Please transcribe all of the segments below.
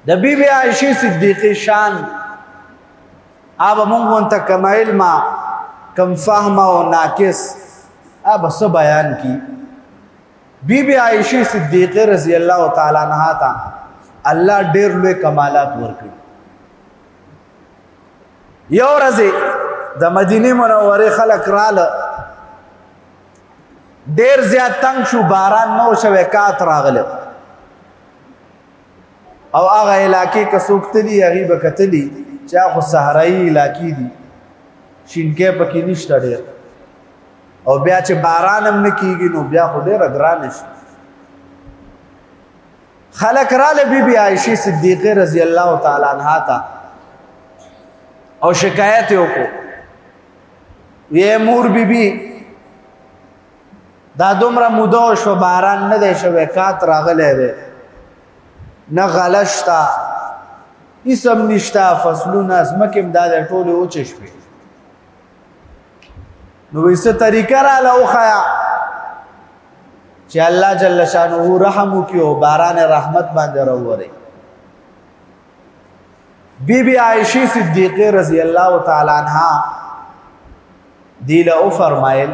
د بی بی عائشہ صدیقی شان آب مونږ ته کم علم کم فهم او ناقص اب سو بیان کی بی بی عائشہ صدیقی رضی اللہ تعالی عنہا تا الله ډیر لوی کمالات ورکړي. یو ورځ د مدینه منوره خلک رااله، ډیر زیات تنگ شو، باران نو شوه، کات راغله او هغه علاقې که څوک تلي هغې به کتلي چې هغه خو صحرایي علاقې دي، شینکۍ پکې نشته ډېر، او بیا چې باران هم نه کېږي نو بیا خو ډېره ګرانه شي. خلک راله بی بی عائشې صدیقې رضی الله تعالی عنها ته او شکایت یې وکړو، ویې مور بی بی دا دومره موده وشوه باران نه دی شوی، کات راغلی دی، نه غله شته، هېڅ هم نشته، فصلونه ځمکې هم دا دی ټولې وچې شوې. نو وایي څه طریقه راله وښیه چې الله جل شانه رحم وکړي او باران رحمت باندې راووري. بی بی عائشہ صدیقہ رضی اللہ تعالی عنہا دیله او فرمایل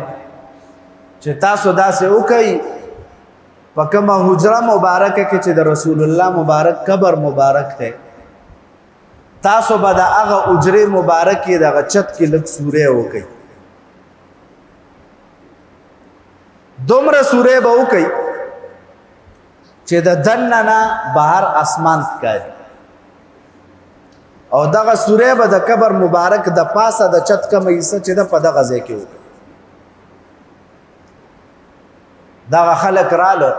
چې تاسو داسې وکئ په کومه حجره مبارکه کې چې د رسول الله مبارک قبر مبارک دی، تاسو به د هغه حجرې مبارکې دغه چت کې لږ سورې وکئ، دومره سورې به وکئ چې د دننه نه بهر اسمان ښکاري، او دغه سورې به د قبر مبارک د پاسه د چت کومه حصه چې ده په دغه ځای کې وکړي. دغه خلک راله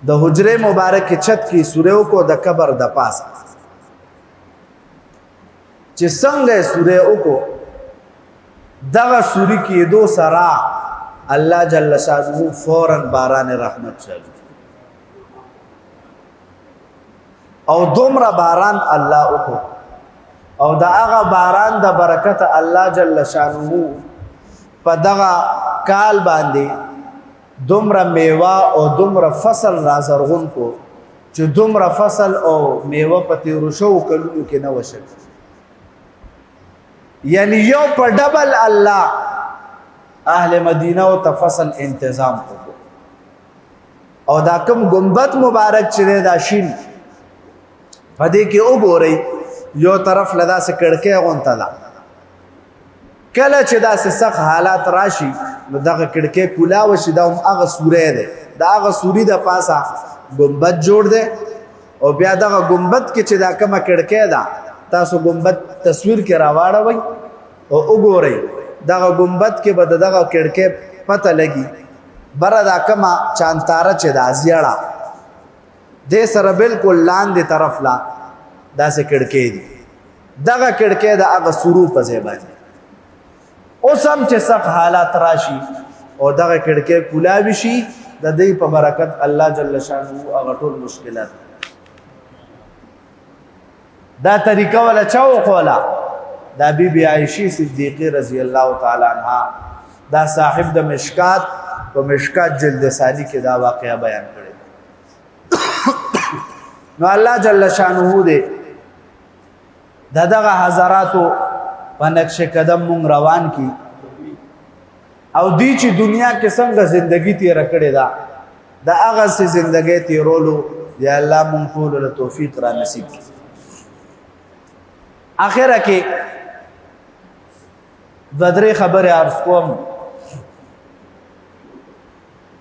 د حجرې مبارک چت کې سورې وکړو د قبر د پاسه، چې څنګه سورې وکړو دغه سورې کېدو سره الله جل شانه فوراً باران رحمت شوی او دومره باران الله وکړو، او د هغه باران د برکت الله جل شانه په دغه کال باندې دومره میوه او دومره فصل را زرغون کو چې دومره فصل او میوه په تیرو شوو کلونو کې نه وشو. یعنی یو په ډبل الله اهل مدینه او ته فصل انتظام وکړو. او دا کوم ګنبد مبارک چې دی دا شین په دې کې وګورئ یو طرف له داسې کړکۍ غونته ده، کله چې داسې سخت حالات راشي نو دغه کړکۍ کولاوه شي، دا هم هغه سوری دی، د هغه سوري د پاسه ګنبد جوړ دی، او بیا دغه ګنبد کې چې دا کومه کړکۍ ده تاسو ګنبد تصویر کې راواړوئ او وګورئ دغه ګنبد کې به د دغه کړکۍ پته لګي بره دا کومه چانتاره چې ده زیړه دې سره بالکل لاندې طرف لا داسې کړکۍ دي، دغه کړکۍ د هغه سورو په ځای باندې اوس هم چې سخت حالات راشي او دغه کړکۍ کولاوي شي د دې په برکت الله جل شانه هغه ټول مشکلات. دا طریقه ولا چا وښوله؟ دا بی بی عائشہ صدیقہ رضی اللہ تعالی عنہا، دا صاحب د مشکات په مشکات جلد ثانی کې دا واقعه بیان کړی. نو الله جل شانه دې دغه حضراتو په نقش قدم مونږ روان کی او دی چې دنیا کې څنګه زندگی تیر کړې ده د هغه سي زندگی تیرولو یا الله مونږ ټول له توفیق را نصیب کړي. اخره کې بدرې خبره عرض کوم